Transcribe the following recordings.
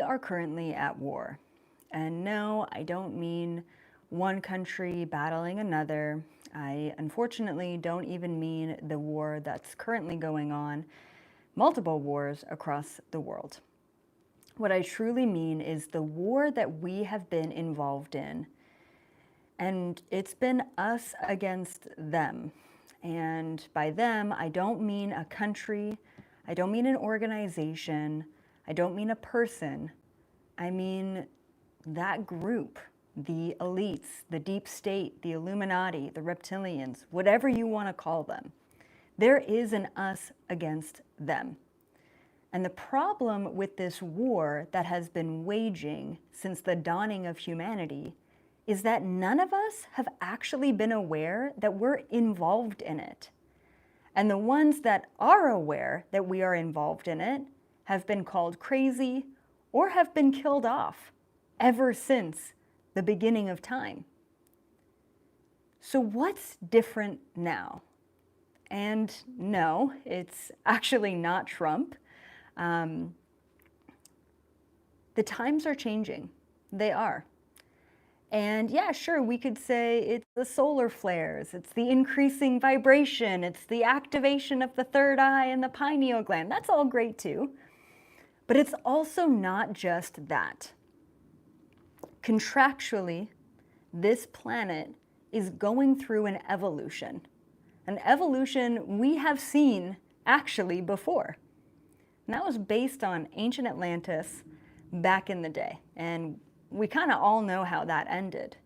are currently at war. And no, I don't mean one country battling another. I unfortunately don't even mean the war that's currently going on, multiple wars across the world. What I truly mean is the war that we have been involved in, and it's been us against them. And by them, I don't mean a country, I don't mean an organization, I don't mean a person, I mean that group, the elites, the deep state, the Illuminati, the reptilians, whatever you want to call them. There is an us against them. And the problem with this war that has been waging since the dawning of humanity is that none of us have actually been aware that we're involved in it. And the ones that are aware that we are involved in it have been called crazy or have been killed off ever since the beginning of time. So what's different now? And no, it's actually not Trump. The times are changing. They are. And yeah, sure, we could say it's the solar flares, it's the increasing vibration, it's the activation of the third eye and the pineal gland. That's all great too. But it's also not just that. Contractually, this planet is going through an evolution we have seen actually before. And that was based on ancient Atlantis back in the day. And we kind of all know how that ended.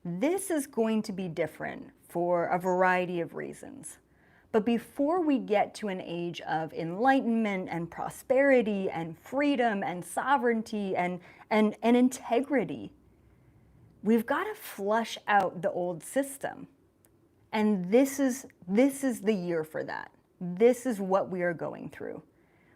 This is going to be different for a variety of reasons. But before we get to an age of enlightenment and prosperity and freedom and sovereignty and integrity, we've got to flush out the old system. And this is the year for that. This is what we are going through.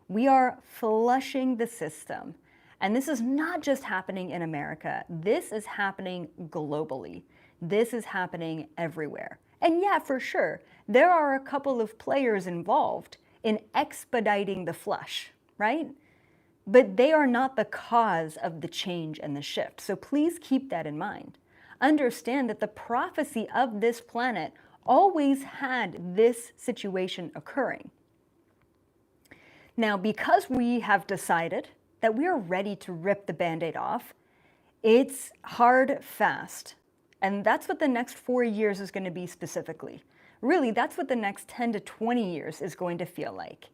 We are flushing the system. And this is not just happening in America. This is happening globally. This is happening everywhere. And yeah, for sure, there are a couple of players involved in expediting the flush, right? But they are not the cause of the change and the shift. So please keep that in mind. Understand that the prophecy of this planet always had this situation occurring. Now, because we have decided that we are ready to rip the Band-Aid off, it's hard, fast. And that's what the next 4 years is going to be specifically. Really, that's what the next 10 to 20 years is going to feel like.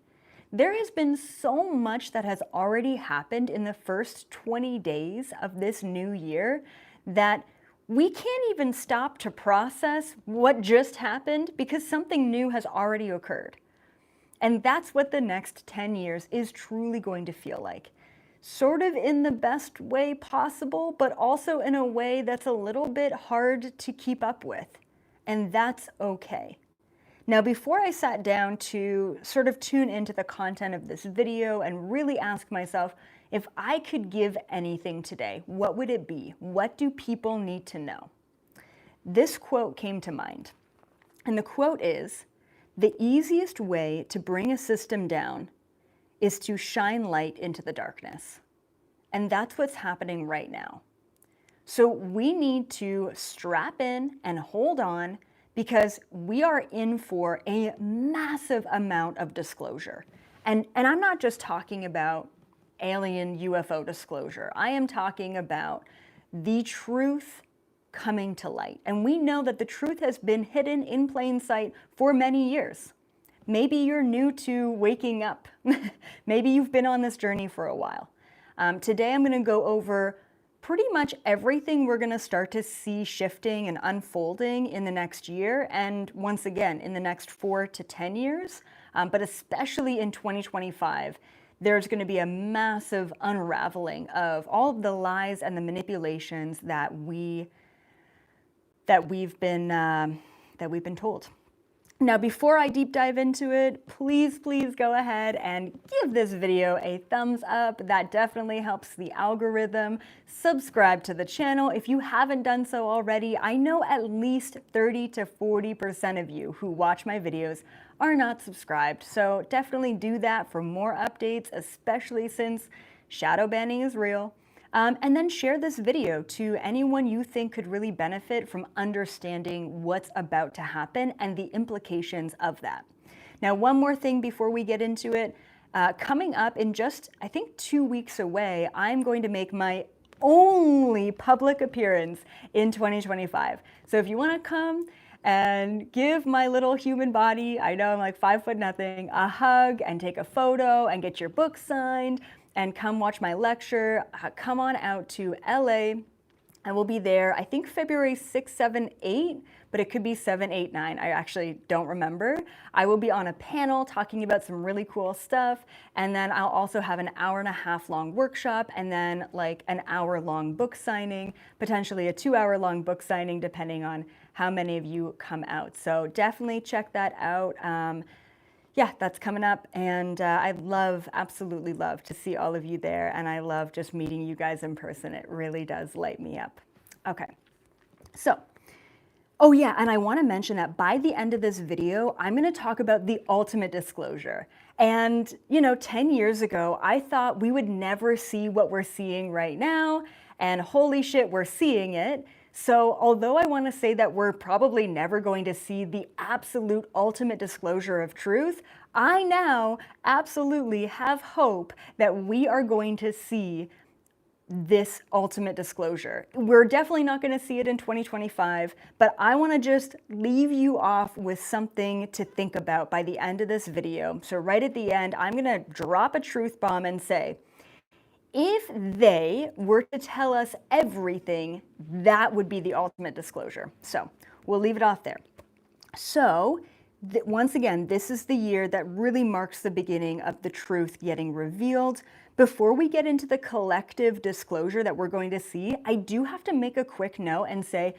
There has been so much that has already happened in the first 20 days of this new year that we can't even stop to process what just happened because something new has already occurred. And that's what the next 10 years is truly going to feel like. Sort of in the best way possible, but also in a way that's a little bit hard to keep up with. And that's okay. Now, before I sat down to sort of tune into the content of this video and really ask myself, if I could give anything today, what would it be? What do people need to know? This quote came to mind. And the quote is, "The easiest way to bring a system down is to shine light into the darkness." And that's what's happening right now. So we need to strap in and hold on because we are in for a massive amount of disclosure. And I'm not just talking about alien UFO disclosure. I am talking about the truth coming to light. And we know that the truth has been hidden in plain sight for many years. Maybe you're new to waking up. Maybe you've been on this journey for a while. Today I'm going to go over pretty much everything we're going to start to see shifting and unfolding in the next year, and once again in the next 4 to 10 years, but especially in 2025. There's going to be a massive unraveling of all of the lies and the manipulations that we've been told. Now, before I deep dive into it, please go ahead and give this video a thumbs up. That definitely helps the algorithm. Subscribe to the channel if you haven't done so already. I know at least 30 to 40% of you who watch my videos are not subscribed. So definitely do that for more updates, especially since shadow banning is real. And then share this video to anyone you think could really benefit from understanding what's about to happen and the implications of that. Now, one more thing before we get into it. Coming up in just, I think, 2 weeks away, I'm going to make my only public appearance in 2025. So if you want to come and give my little human body, I know I'm like 5 foot nothing, a hug and take a photo and get your book signed and come watch my lecture, come on out to LA. I will be there, I think February 6, 7, 8, but it could be 7, 8, 9. I actually don't remember. I will be on a panel talking about some really cool stuff. And then I'll also have an 1.5 hour long workshop and then like an 1 hour long book signing, potentially a 2 hour long book signing, depending on how many of you come out. So definitely check that out. Yeah, that's coming up, and I absolutely love to see all of you there, and I love just meeting you guys in person. It really does light me up. Okay, so, oh yeah, and I want to mention that by the end of this video, I'm going to talk about the ultimate disclosure. And, 10 years ago, I thought we would never see what we're seeing right now, and holy shit, we're seeing it. So although I want to say that we're probably never going to see the absolute ultimate disclosure of truth, I now absolutely have hope that we are going to see this ultimate disclosure. We're definitely not going to see it in 2025, but I want to just leave you off with something to think about by the end of this video. So right at the end, I'm going to drop a truth bomb and say, if they were to tell us everything, that would be the ultimate disclosure. So we'll leave it off there. So once again, this is the year that really marks the beginning of the truth getting revealed. Before we get into the collective disclosure that we're going to see, I do have to make a quick note and say,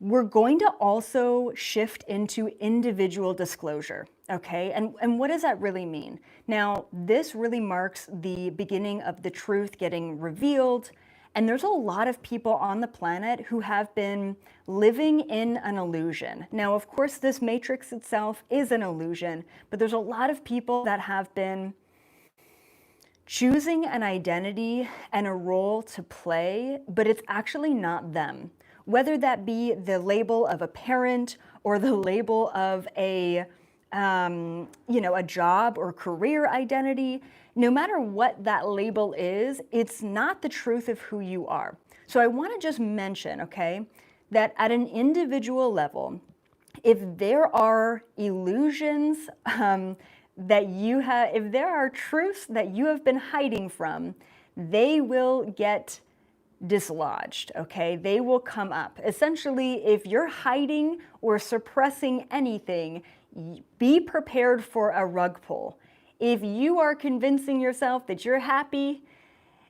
we're going to also shift into individual disclosure, okay? And what does that really mean? Now, this really marks the beginning of the truth getting revealed, and there's a lot of people on the planet who have been living in an illusion. Now, of course, this matrix itself is an illusion, but there's a lot of people that have been choosing an identity and a role to play, but it's actually not them. Whether that be the label of a parent or the label of a job or career identity, no matter what that label is, it's not the truth of who you are. So I want to just mention, okay, that at an individual level, if there are illusions that you have, if there are truths that you have been hiding from, they will get dislodged, okay? They will come up. Essentially, if you're hiding or suppressing anything, be prepared for a rug pull. If you are convincing yourself that you're happy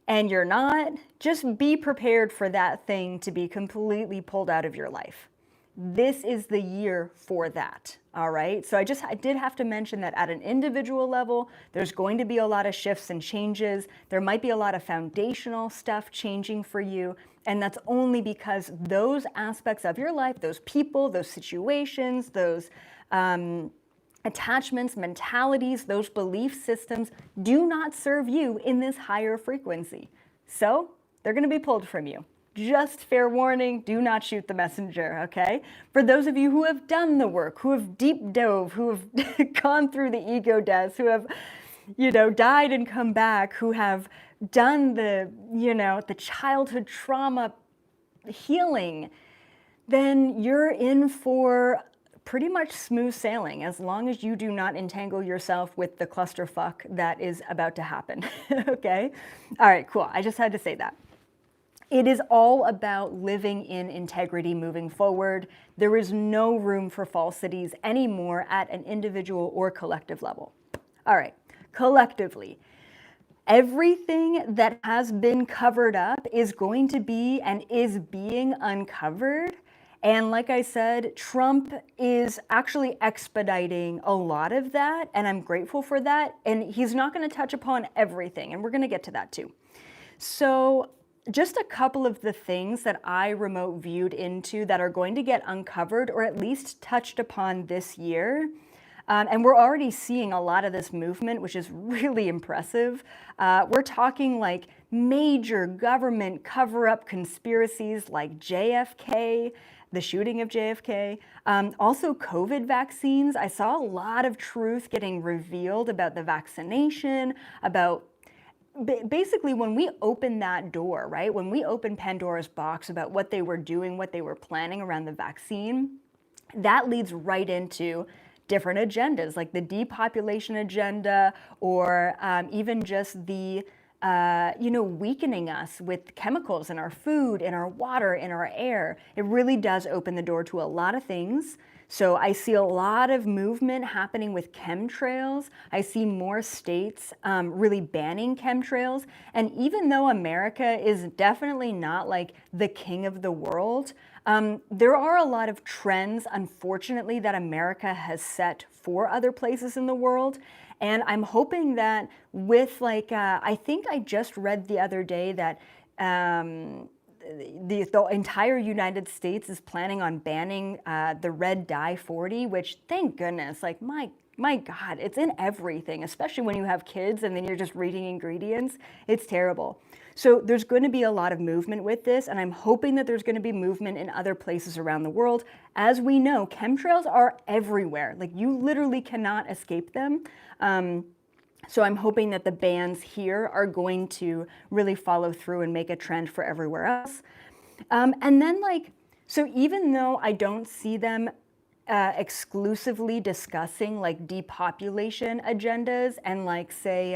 and you're not, just be prepared for that thing to be completely pulled out of your life. This is the year for that, all right? So I did have to mention that at an individual level, there's going to be a lot of shifts and changes. There might be a lot of foundational stuff changing for you, and that's only because those aspects of your life, those people, those situations, those attachments, mentalities, those belief systems do not serve you in this higher frequency. So they're going to be pulled from you. Just fair warning, do not shoot the messenger, okay? For those of you who have done the work, who have deep dove, who have gone through the ego deaths, who have, died and come back, who have done the childhood trauma healing, then you're in for pretty much smooth sailing as long as you do not entangle yourself with the clusterfuck that is about to happen, okay? All right, cool, I just had to say that. It is all about living in integrity moving forward. There is no room for falsities anymore at an individual or collective level. All right, collectively, everything that has been covered up is going to be and is being uncovered. And like I said, Trump is actually expediting a lot of that, and I'm grateful for that. And he's not going to touch upon everything, and we're going to get to that too. So just a couple of the things that I remote viewed into that are going to get uncovered or at least touched upon this year. And we're already seeing a lot of this movement, which is really impressive. We're talking like major government cover-up conspiracies like JFK, the shooting of JFK. Also COVID vaccines. I saw a lot of truth getting revealed about the vaccination, about basically when we open that door, right? When we open Pandora's box about what they were doing, what they were planning around the vaccine, that leads right into different agendas, like the depopulation agenda, or even just the weakening us with chemicals in our food, in our water, in our air. It really does open the door to a lot of things. So I see a lot of movement happening with chemtrails. I see more states really banning chemtrails. And even though America is definitely not like the king of the world, there are a lot of trends, unfortunately, that America has set for other places in the world. And I'm hoping that with I think I just read the other day that the entire United States is planning on banning the red dye 40, which thank goodness, like my God, it's in everything, especially when you have kids and then you're just reading ingredients. It's terrible. So there's going to be a lot of movement with this, and I'm hoping that there's going to be movement in other places around the world. As we know, chemtrails are everywhere. Like you literally cannot escape them. So I'm hoping that the bans here are going to really follow through and make a trend for everywhere else. And then so even though I don't see them exclusively discussing like depopulation agendas and like say,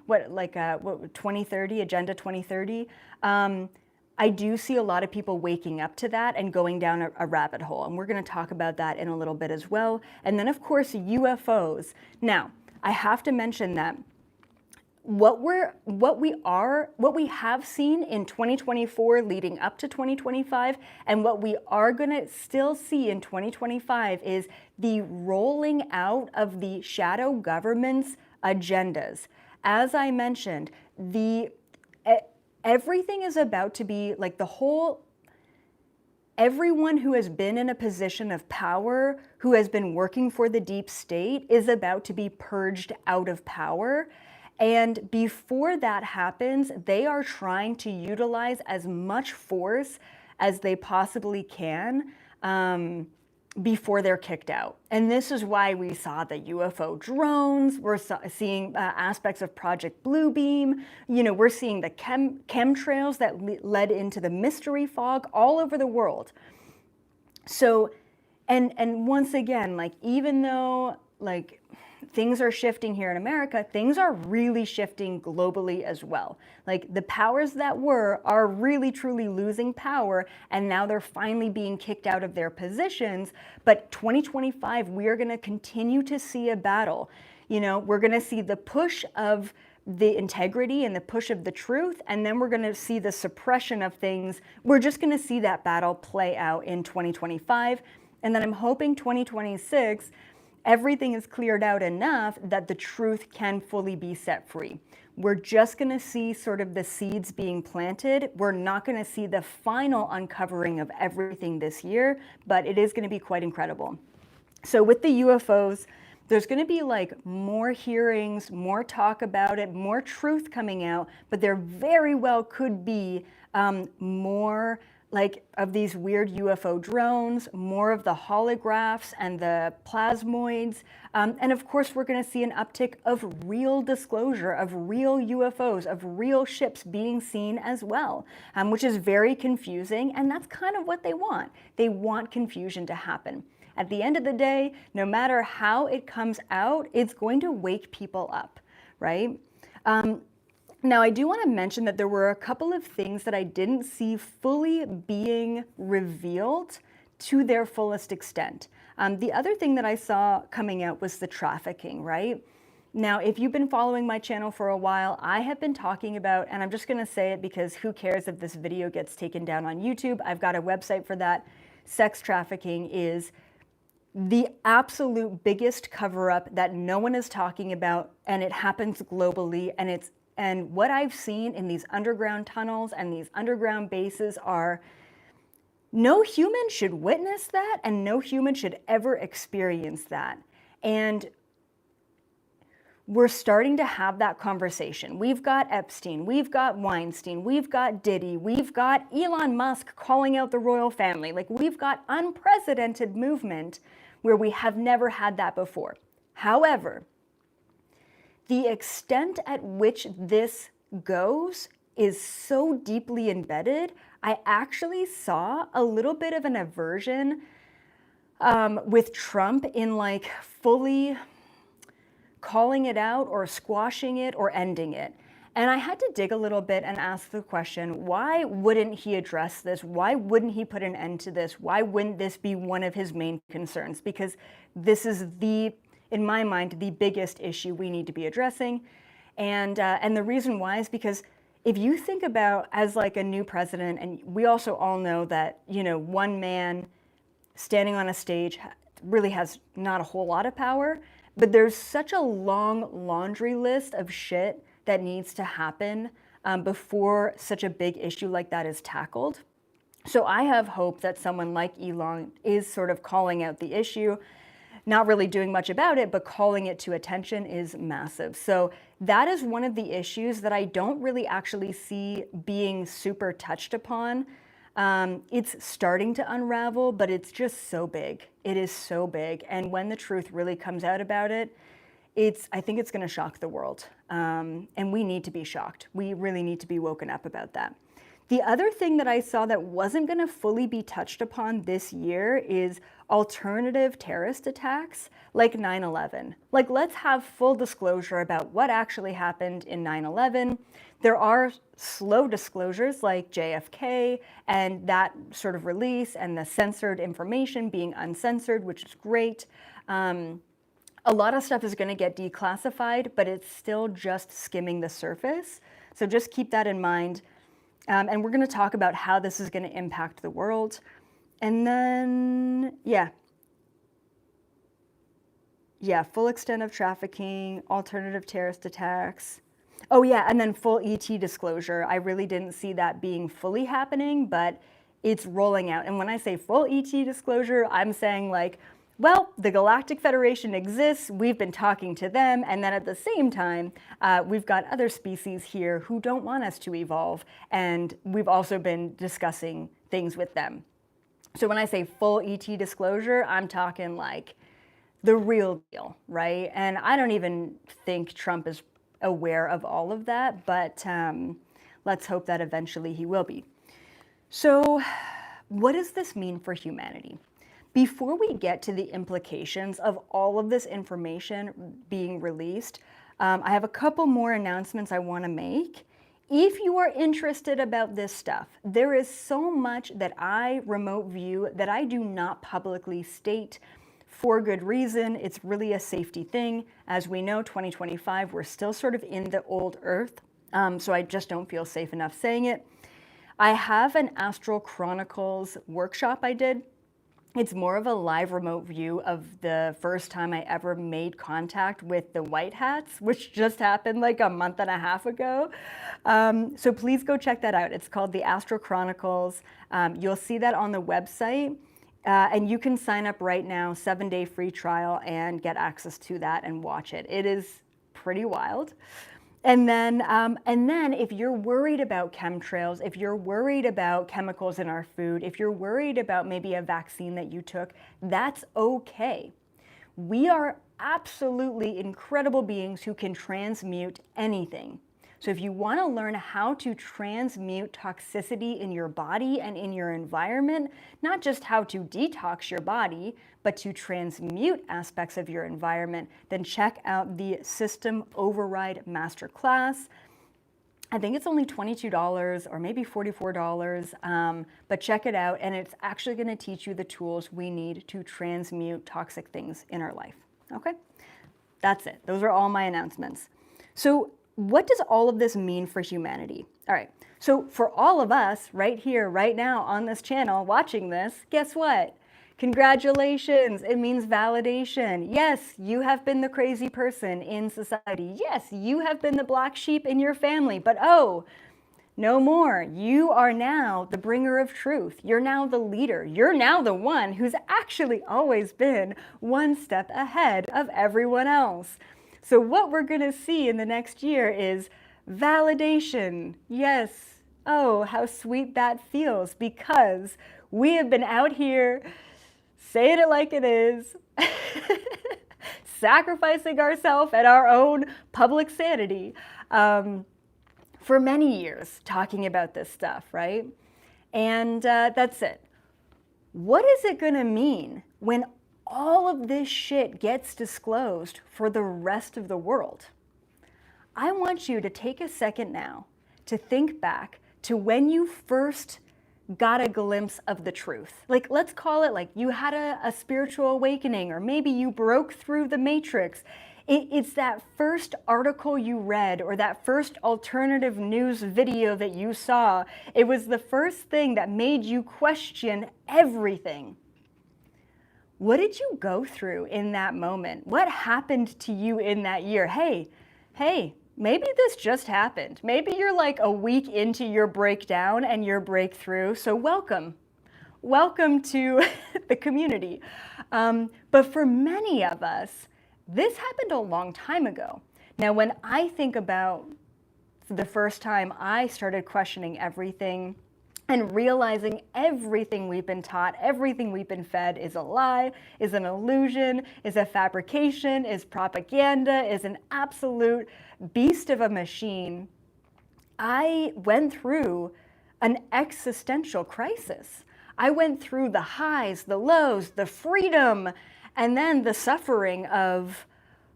2030, Agenda 2030, I do see a lot of people waking up to that and going down a rabbit hole. And we're gonna talk about that in a little bit as well. And then of course, UFOs. Now, I have to mention that what we have seen in 2024 leading up to 2025 and what we are going to still see in 2025 is the rolling out of the shadow government's agendas. As I mentioned, everything is about to be like everyone who has been in a position of power, who has been working for the deep state, is about to be purged out of power. And before that happens, they are trying to utilize as much force as they possibly can before they're kicked out. And this is why we saw the UFO drones. We're seeing aspects of Project Bluebeam. We're seeing the chemtrails that led into the mystery fog all over the world. So, and once again, even though things are shifting here in America, things are really shifting globally as well. The powers that are really truly losing power, and now they're finally being kicked out of their positions. But 2025, we are going to continue to see a battle. We're going to see the push of the integrity and the push of the truth, and then we're going to see the suppression of things. We're just going to see that battle play out in 2025. And then I'm hoping 2026, everything is cleared out enough that the truth can fully be set free. We're just going to see sort of the seeds being planted. We're not going to see the final uncovering of everything this year, but it is going to be quite incredible. So with the UFOs, there's going to be more hearings, more talk about it, more truth coming out, but there very well could be more of these weird UFO drones, more of the holographs and the plasmoids. And of course, we're going to see an uptick of real disclosure of real UFOs, of real ships being seen as well, which is very confusing. And that's kind of what they want. They want confusion to happen. At the end of the day, no matter how it comes out, it's going to wake people up, right? Now, I do want to mention that there were a couple of things that I didn't see fully being revealed to their fullest extent. The other thing that I saw coming out was the trafficking, right? Now, if you've been following my channel for a while, I have been talking about, and I'm just going to say it because who cares if this video gets taken down on YouTube? I've got a website for that. Sex trafficking is the absolute biggest cover-up that no one is talking about, and it happens globally, and what I've seen in these underground tunnels and these underground bases are, no human should witness that, and no human should ever experience that. And we're starting to have that conversation. We've got Epstein, we've got Weinstein, we've got Diddy, we've got Elon Musk calling out the royal family. Like, we've got unprecedented movement where we have never had that before. However, the extent at which this goes is so deeply embedded. I actually saw a little bit of an aversion with Trump in like fully calling it out or squashing it or ending it. And I had to dig a little bit and ask the question, why wouldn't he address this? Why wouldn't he put an end to this? Why wouldn't this be one of his main concerns? Because this is in my mind, the biggest issue we need to be addressing. And the reason why is because if you think about as like a new president, and we also all know that, one man standing on a stage really has not a whole lot of power, but there's such a long laundry list of shit that needs to happen before such a big issue like that is tackled. So I have hope that someone like Elon is sort of calling out the issue, not really doing much about it, but calling it to attention is massive. So that is one of the issues that I don't really actually see being super touched upon. It's starting to unravel, but it's just so big. It is so big. And when the truth really comes out about it, I think it's going to shock the world. And we need to be shocked. We really need to be woken up about that. The other thing that I saw that wasn't going to fully be touched upon this year is alternative terrorist attacks like 9/11. Like, let's have full disclosure about what actually happened in 9/11. There are slow disclosures like JFK and that sort of release and the censored information being uncensored, which is great. A lot of stuff is going to get declassified, but it's still just skimming the surface. So just keep that in mind. And we're going to talk about how this is going to impact the world. And then, full extent of trafficking, alternative terrorist attacks. Oh yeah, and then full ET disclosure. I really didn't see that being fully happening, but it's rolling out. And when I say full ET disclosure, I'm saying like, well, the Galactic Federation exists, we've been talking to them, and then at the same time, we've got other species here who don't want us to evolve, and we've also been discussing things with them. So when I say full ET disclosure, I'm talking like the real deal, right? And I don't even think Trump is aware of all of that, but let's hope that eventually he will be. So what does this mean for humanity? Before we get to the implications of all of this information being released, I have a couple more announcements I want to make. If you are interested about this stuff, there is so much that I remote view that I do not publicly state for good reason. It's really a safety thing. As we know, 2025, we're still sort of in the old earth, so I just don't feel safe enough saying it. I have an Astral Chronicles workshop I did. It's more of a live remote view of the first time I ever made contact with the White Hats, which just happened like a month and a half ago. So please go check that out. It's called the Astral Chronicles. You'll see that on the website. And you can sign up right now, 7-day free trial, and get access to that and watch it. It is pretty wild. And then if you're worried about chemtrails, if you're worried about chemicals in our food, if you're worried about maybe a vaccine that you took, that's okay. We are absolutely incredible beings who can transmute anything. So if you want to learn how to transmute toxicity in your body and in your environment, not just how to detox your body, but to transmute aspects of your environment, then check out the System Override Masterclass. I think it's only $22 or maybe $44, but check it out, and it's actually going to teach you the tools we need to transmute toxic things in our life. Okay? That's it. Those are all my announcements. So what does all of this mean for humanity? All right, so for all of us right here, right now on this channel watching this, guess what? Congratulations, it means validation. Yes, you have been the crazy person in society. Yes, you have been the black sheep in your family, but oh, No more. You are now the bringer of truth. You're now the leader. You're now the one who's actually always been one step ahead of everyone else. So what we're going to see in the next year is validation. Yes. Oh, how sweet that feels, because we have been out here saying it like it is, sacrificing ourselves and our own public sanity for many years, talking about this stuff, right? And that's it. What is it going to mean when all of this shit gets disclosed for the rest of the world? I want you to take a second now to think back to when you first got a glimpse of the truth. Like, let's call it like you had a spiritual awakening, or maybe you broke through the matrix. It's that first article you read, or that first alternative news video that you saw. It was the first thing that made you question everything. What did you go through in that moment? What happened to you in that year? Hey, maybe this just happened. Maybe you're like a week into your breakdown and your breakthrough. So welcome to the community. But for many of us, this happened a long time ago. Now, when I think about the first time I started questioning everything and realizing everything we've been taught, everything we've been fed is a lie, is an illusion, is a fabrication, is propaganda, is an absolute beast of a machine, I went through an existential crisis. I went through the highs, the lows, the freedom, and then the suffering of,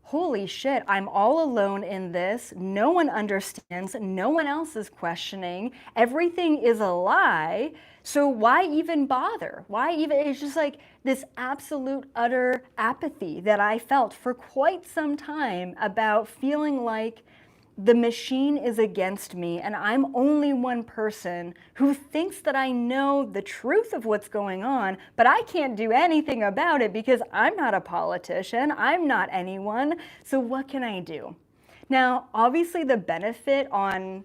holy shit, I'm all alone in this. No one understands. No one else is questioning. Everything is a lie. So why even bother? Why even? It's just like this absolute utter apathy that I felt for quite some time about feeling like the machine is against me and I'm only one person who thinks that I know the truth of what's going on, but I can't do anything about it because I'm not a politician, I'm not anyone, so what can I do? Now, obviously the benefit on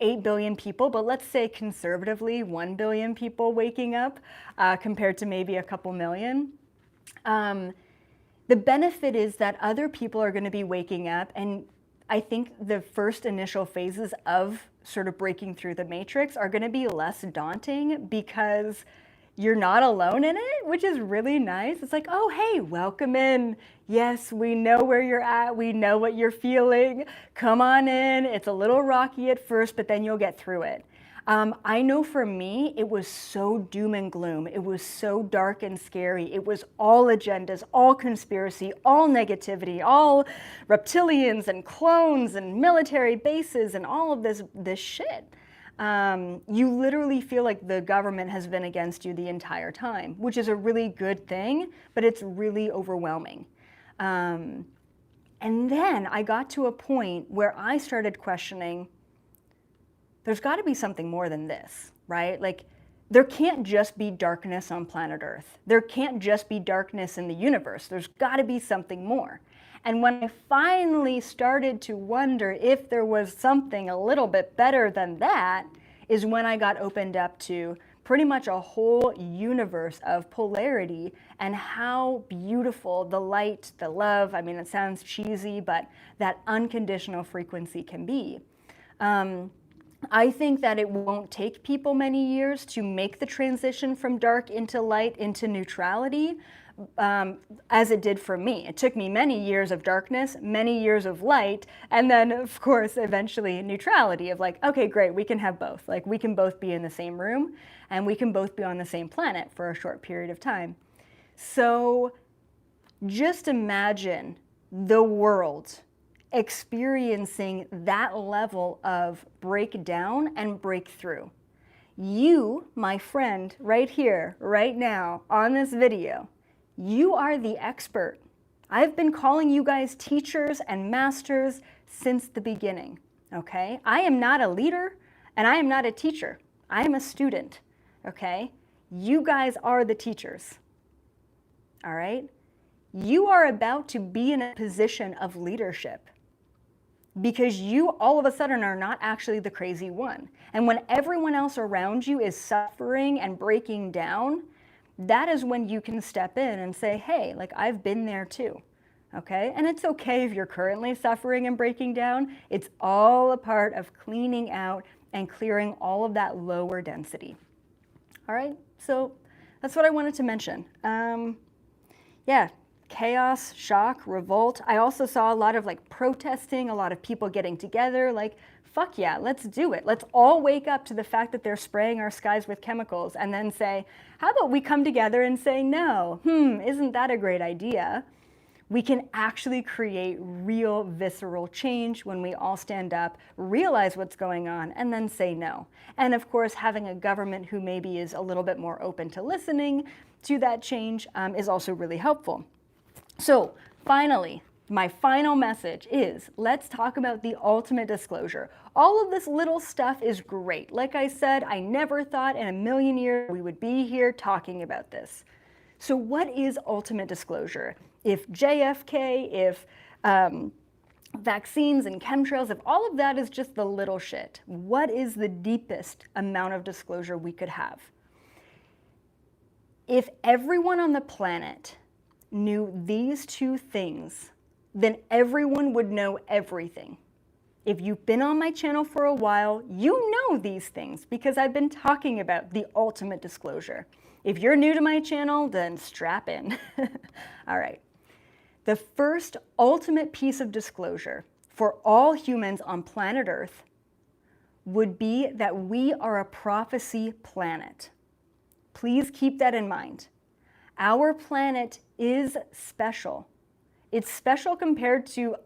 8 billion people, but let's say conservatively 1 billion people waking up compared to maybe a couple million. The benefit is that other people are going to be waking up, and I think the first initial phases of sort of breaking through the matrix are going to be less daunting because you're not alone in it, which is really nice. It's like, oh, hey, welcome in. Yes, we know where you're at. We know what you're feeling. Come on in. It's a little rocky at first, but then you'll get through it. I know for me, it was so doom and gloom. It was so dark and scary. It was all agendas, all conspiracy, all negativity, all reptilians and clones and military bases and all of this shit. You literally feel like the government has been against you the entire time, which is a really good thing, but it's really overwhelming. And then I got to a point where I started questioning, there's got to be something more than this, right? Like, there can't just be darkness on planet Earth. There can't just be darkness in the universe. There's got to be something more. And when I finally started to wonder if there was something a little bit better than that, is when I got opened up to pretty much a whole universe of polarity and how beautiful the light, the love, I mean, it sounds cheesy, but that unconditional frequency can be. I think that it won't take people many years to make the transition from dark into light into neutrality, as it did for me. It took me many years of darkness, many years of light, and then, of course, eventually neutrality of like, okay, great, we can have both. Like, we can both be in the same room, and we can both be on the same planet for a short period of time. So just imagine the world experiencing that level of breakdown and breakthrough. You, my friend, right here, right now, on this video, you are the expert. I've been calling you guys teachers and masters since the beginning, okay? I am not a leader and I am not a teacher. I am a student, okay? You guys are the teachers, all right? You are about to be in a position of leadership. because you all of a sudden are not actually the crazy one. And when everyone else around you is suffering and breaking down, that is when you can step in and say, hey, like I've been there too. Okay? And it's okay if you're currently suffering and breaking down. It's all a part of cleaning out and clearing all of that lower density. All right? So that's what I wanted to mention. Yeah, chaos, shock, revolt. I also saw a lot of like protesting, a lot of people getting together, like, fuck yeah, let's do it. Let's all wake up to the fact that they're spraying our skies with chemicals and then say, how about we come together and say no? Isn't that a great idea? We can actually create real visceral change when we all stand up, realize what's going on, and then say no. And of course, having a government who maybe is a little bit more open to listening to that change is also really helpful. So finally, my final message is, let's talk about the ultimate disclosure. All of this little stuff is great. Like I said, I never thought in a million years we would be here talking about this. So what is ultimate disclosure? If JFK, if vaccines and chemtrails, if all of that is just the little shit, what is the deepest amount of disclosure we could have? If everyone on the planet knew these two things, then everyone would know everything. If you've been on my channel for a while, you know these things because I've been talking about the ultimate disclosure. If you're new to my channel, then strap in. All right. The first ultimate piece of disclosure for all humans on planet Earth would be that we are a prophecy planet. Please keep that in mind. Our planet is special. It's special compared to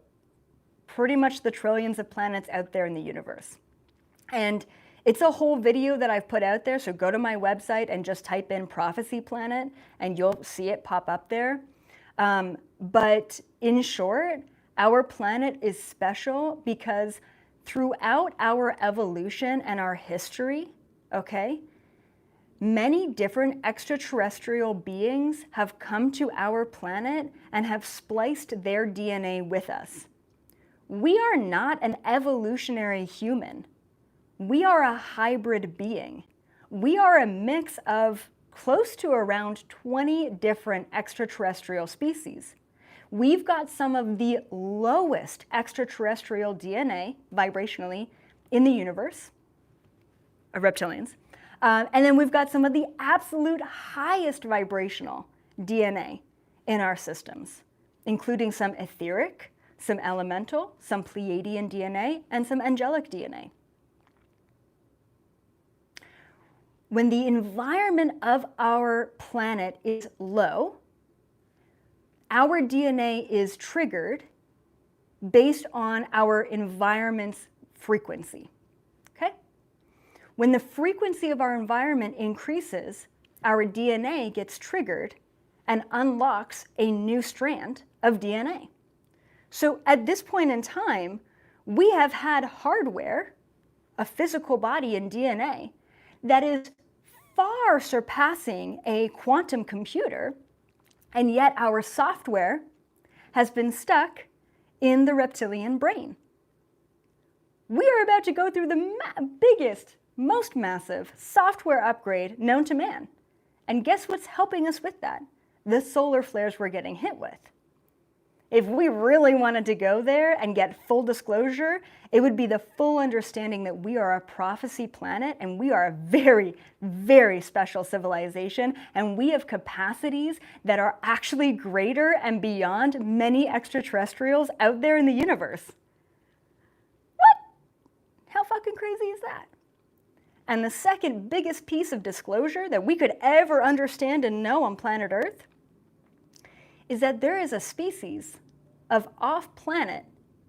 pretty much the trillions of planets out there in the universe. And it's a whole video that I've put out there, so go to my website and just type in prophecy planet and you'll see it pop up there. But in short, our planet is special because throughout our evolution and our history, okay, many different extraterrestrial beings have come to our planet and have spliced their DNA with us. We are not an evolutionary human. We are a hybrid being. We are a mix of close to around 20 different extraterrestrial species. We've got some of the lowest extraterrestrial DNA, vibrationally, in the universe, of reptilians. And then we've got some of the absolute highest vibrational DNA in our systems, including some etheric, some elemental, some Pleiadian DNA, and some angelic DNA. When the environment of our planet is low, our DNA is triggered based on our environment's frequency, okay? When the frequency of our environment increases, our DNA gets triggered and unlocks a new strand of DNA. So at this point in time, we have had hardware, a physical body and DNA, that is far surpassing a quantum computer, and yet our software has been stuck in the reptilian brain. We are about to go through the biggest, most massive software upgrade known to man. And guess what's helping us with that? The solar flares we're getting hit with. If we really wanted to go there and get full disclosure, it would be the full understanding that we are a prophecy planet and we are a very, very special civilization, and we have capacities that are actually greater and beyond many extraterrestrials out there in the universe. What? How fucking crazy is that? And the second biggest piece of disclosure that we could ever understand and know on planet Earth is that there is a species of off-planet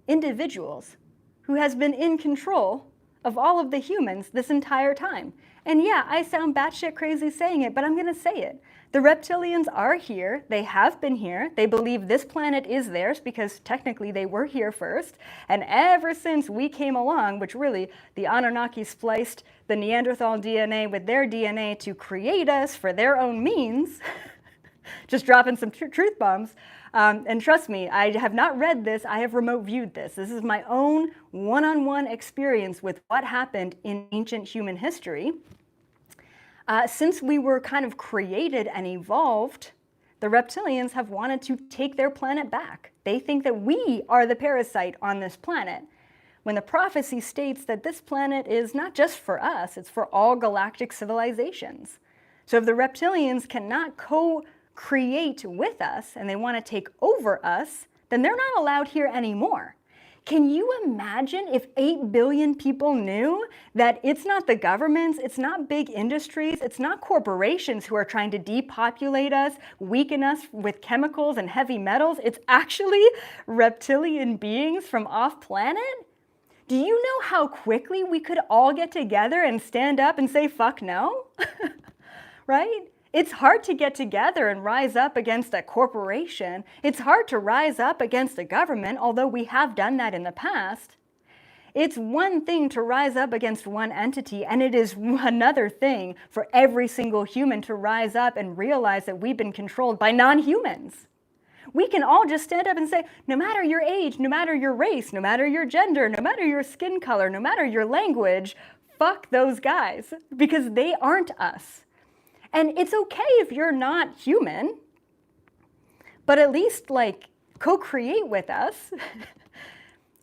individuals who has been in control of all of the humans this entire time. And yeah, I sound batshit crazy saying it, but I'm gonna say it. The reptilians are here, they have been here, they believe this planet is theirs because technically they were here first, and ever since we came along, which really, the Anunnaki spliced the Neanderthal DNA with their DNA to create us for their own means, Just dropping some truth bombs. And trust me, I have not read this. I have remote viewed this. This is my own one-on-one experience with what happened in ancient human history. Since we were kind of created and evolved, the reptilians have wanted to take their planet back. They think that we are the parasite on this planet, when the prophecy states that this planet is not just for us, it's for all galactic civilizations. So if the reptilians cannot co-create with us and they want to take over us, then they're not allowed here anymore. Can you imagine if 8 billion people knew that it's not the governments, it's not big industries, it's not corporations who are trying to depopulate us, weaken us with chemicals and heavy metals, it's actually reptilian beings from off-planet? Do you know how quickly we could all get together and stand up and say, fuck no? Right? It's hard to get together and rise up against a corporation. It's hard to rise up against a government, although we have done that in the past. It's one thing to rise up against one entity, and it is another thing for every single human to rise up and realize that we've been controlled by non-humans. We can all just stand up and say, no matter your age, no matter your race, no matter your gender, no matter your skin color, no matter your language, fuck those guys, because they aren't us. And it's okay if you're not human, but at least co-create with us.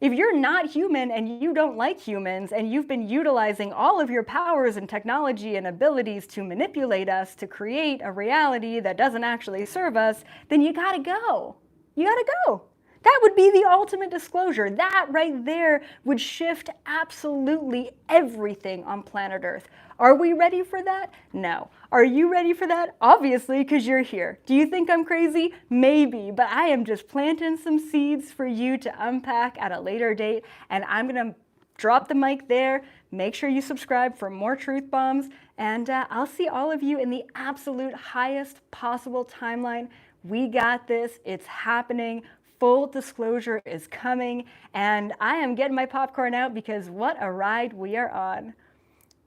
If you're not human and you don't like humans and you've been utilizing all of your powers and technology and abilities to manipulate us to create a reality that doesn't actually serve us, then you gotta go. You gotta go. That would be the ultimate disclosure. That right there would shift absolutely everything on planet Earth. Are we ready for that? No. Are you ready for that? Obviously, because you're here. Do you think I'm crazy? Maybe, but I am just planting some seeds for you to unpack at a later date, and I'm gonna drop the mic there. Make sure you subscribe for more truth bombs, and I'll see all of you in the absolute highest possible timeline. We got this. It's happening. Full disclosure is coming, and I am getting my popcorn out because what a ride we are on.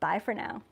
Bye for now.